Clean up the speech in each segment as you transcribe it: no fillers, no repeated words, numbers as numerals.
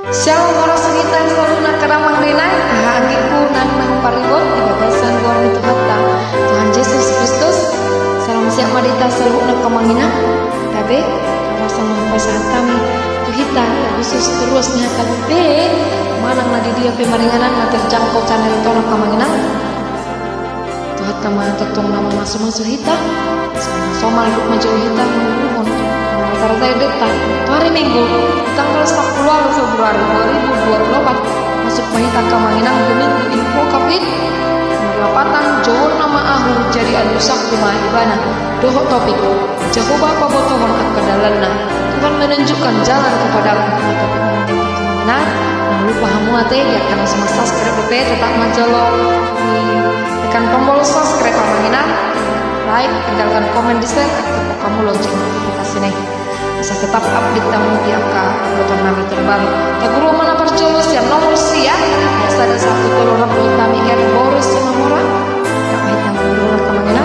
Shalom orang sekitar selalu nak keramang renai hagiku nan paribot di bagasan luar itu kata Tuhan Yesus Kristus salam siap madita selalu nak kemangina tapi kawasan mempersahat kami tu kita khusus terusnya kalite manang nadi dia pemaringanan na terjangkau channel itu nak kemangina Tuhan tama tetong nama masuk-masuk kita sama ikut majau kita mohon rata-rata detak hari Minggu tanggal 10 Februari 2024 masuk mahita kamanginang Minggu info kapit merapatan jauh nama ahur jadi alusak rumah ibana dohok topik Jehovah paboto mangkat kedalanna Tuhan menunjukkan jalan kepadaku kamanginang jangan lupa hamu ate ya karena semua subscribe BP tetap mencolok tekan tombol subscribe kamanginang like tinggalkan komen di share atau kamu lonceng notifikasi nih bisa tetap update tamu di angka botol nami terbaru. Kaguru mana percolos yang nomor sia biasa ada satu telur rapi kami kan boros nomor yang hitam dulu kemana?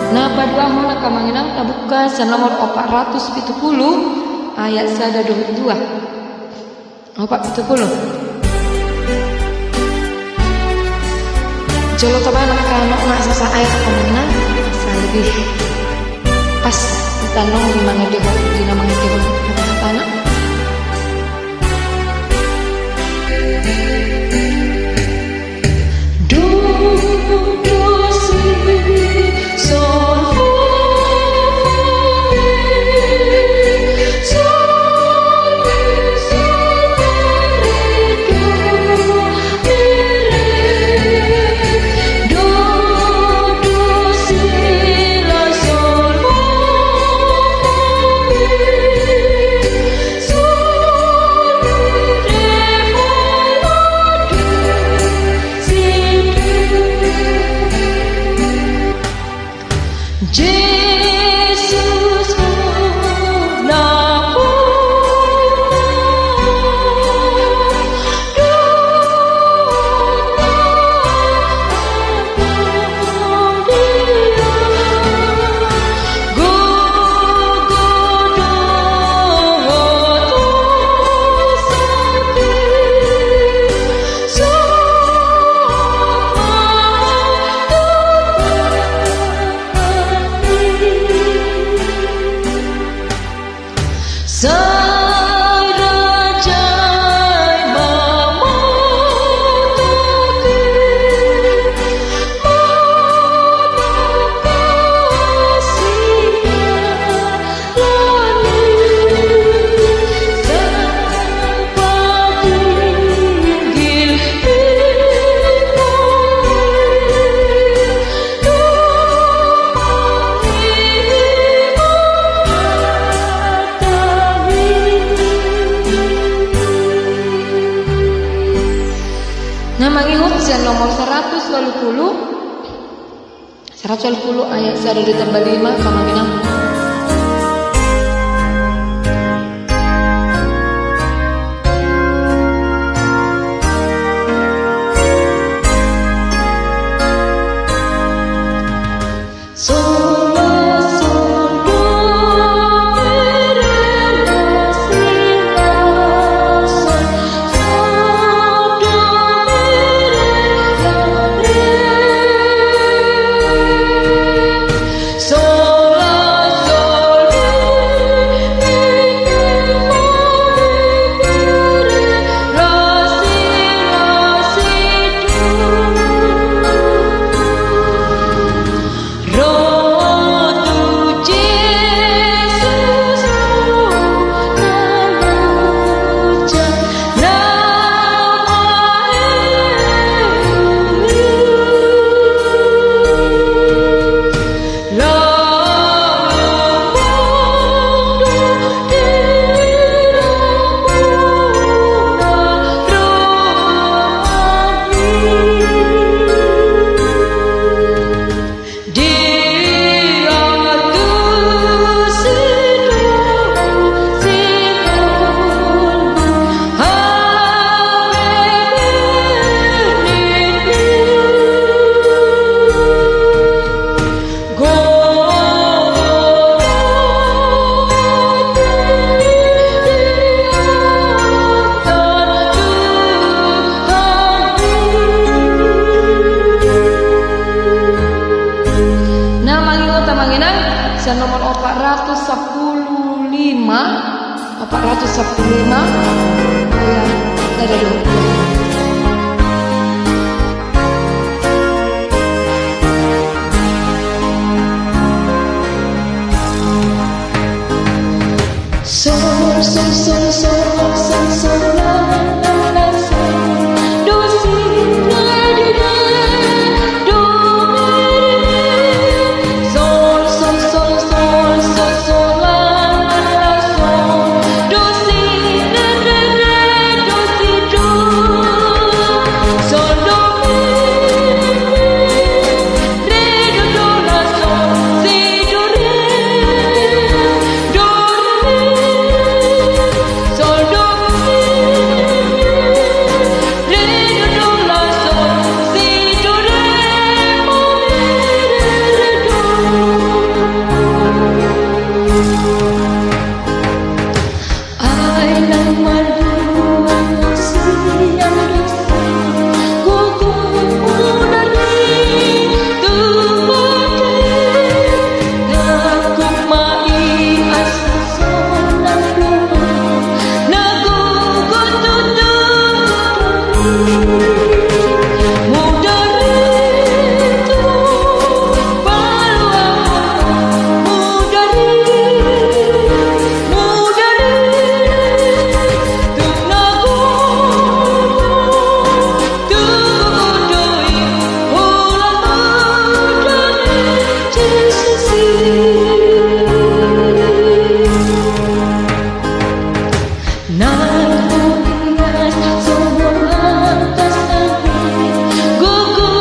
Nah pada mana kamanginang tabuka nomor 470 ayat 22 470 jolo coba anak nak sasa ayat kamanginang saya lebih pas kita nong di mana dia di namanya dia anak 120 ayat 1 ditambah 5 kamanginang. Sa nomor 415 ya, ada dulu. Sol sol sol sol sol sol la la la sol do si la di la do mi sol sol sol sol sol sol la la sol do si la la la do si do sol do mi re do la sol si do re do sol do re do la sol si do re mo re do ay nang maluwag ang siyang lupa kuko una rin dumating na kung maiasaso ng lupa muda rito paluang muda tugudoy ulang muda Jesus nagpulian sobrang kasabi gugu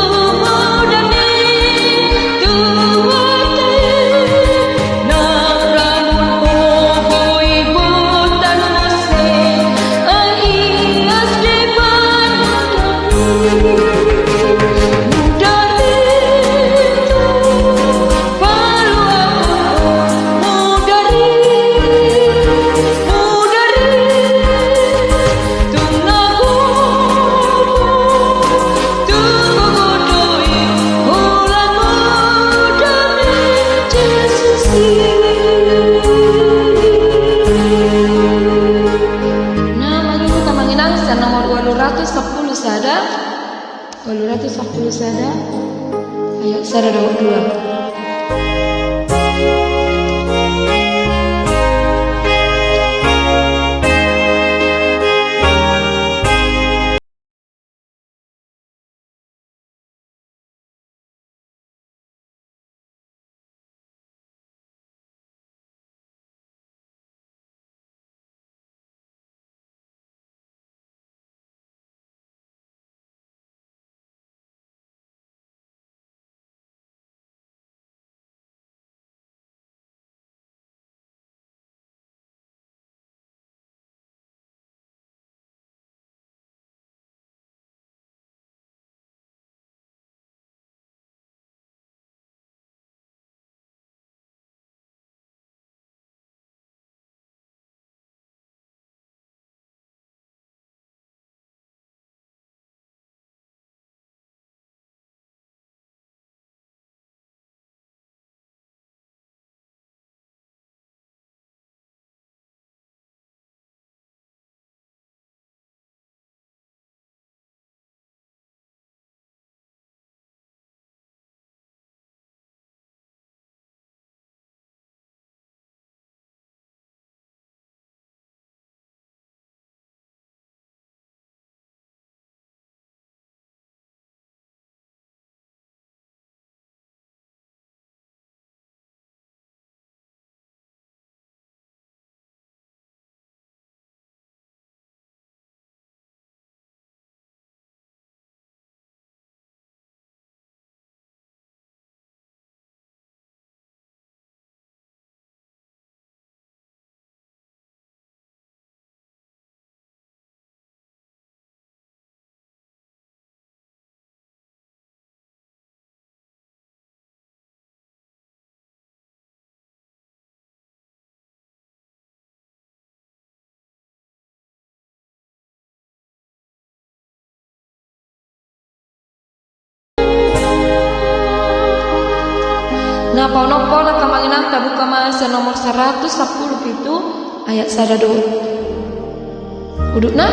mudanin duwatin nagramon ugoy butan musik ang ias di pandanin muda rito paluang muda tugudoy ulang muda Jesus na manginang sa nomor 810 sada ayat 122. Napa-napa nakamanginang tabuka masa nomor 110 itu ayat sadado. Udukna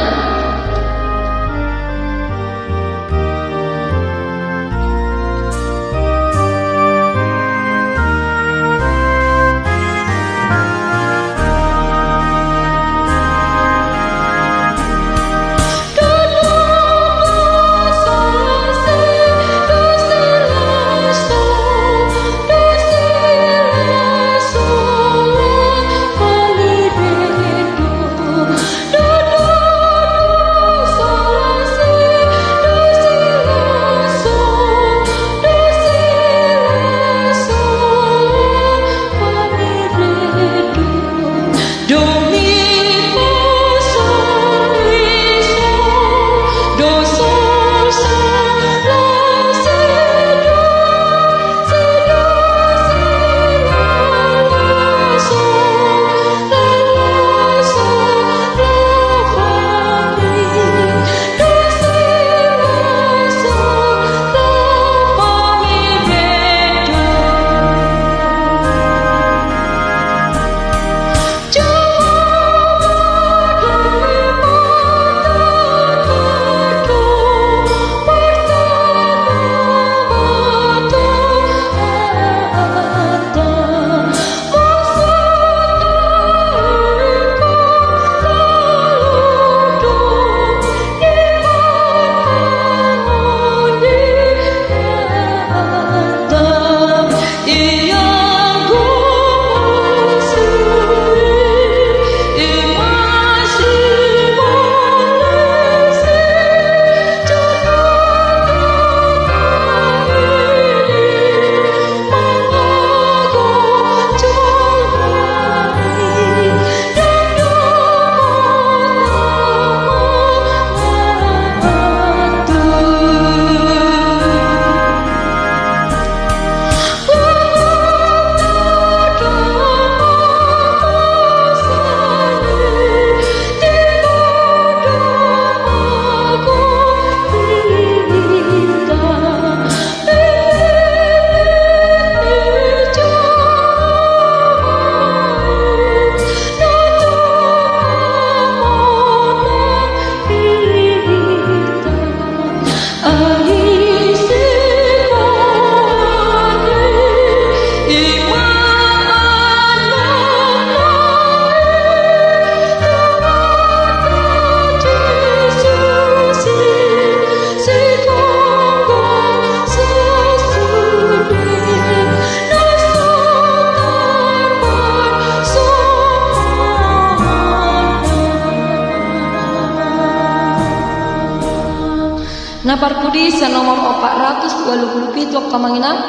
Naparkudi sa nomor 427 kamanginang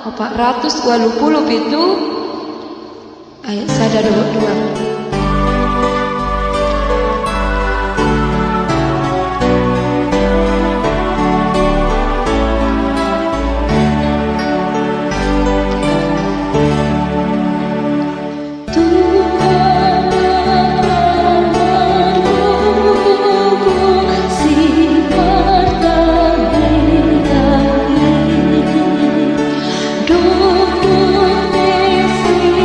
427 ayat sadado 2. Duk duk desi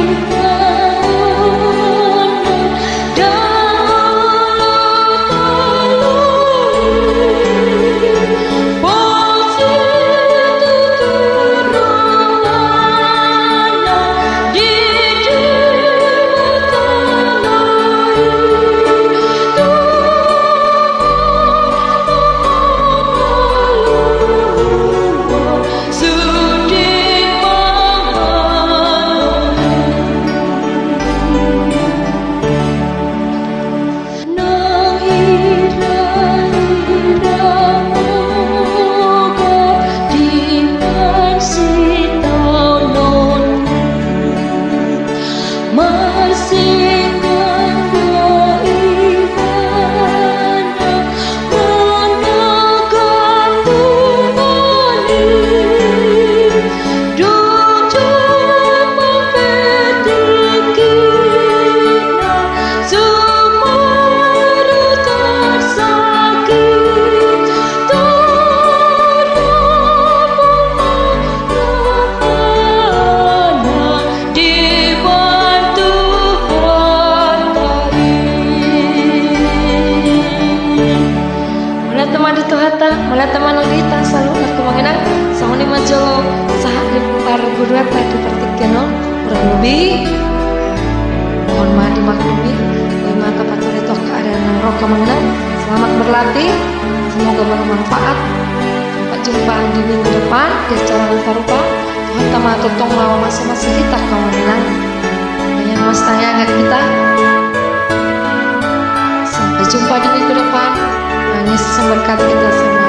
baik diperhatikan kurang lebih mohon maaf dimaklumi. Bagi mata patur itu keadaan nang roh kemenang. Selamat berlatih, semoga bermanfaat. Sampai jumpa di minggu depan di acara Rupa-Rupa. Tuhan tama tutong lawa masing-masing kita kemenang dan yang mas tanya kita. Sampai jumpa di minggu depan. Tuhan Yesus memberkati kita semua.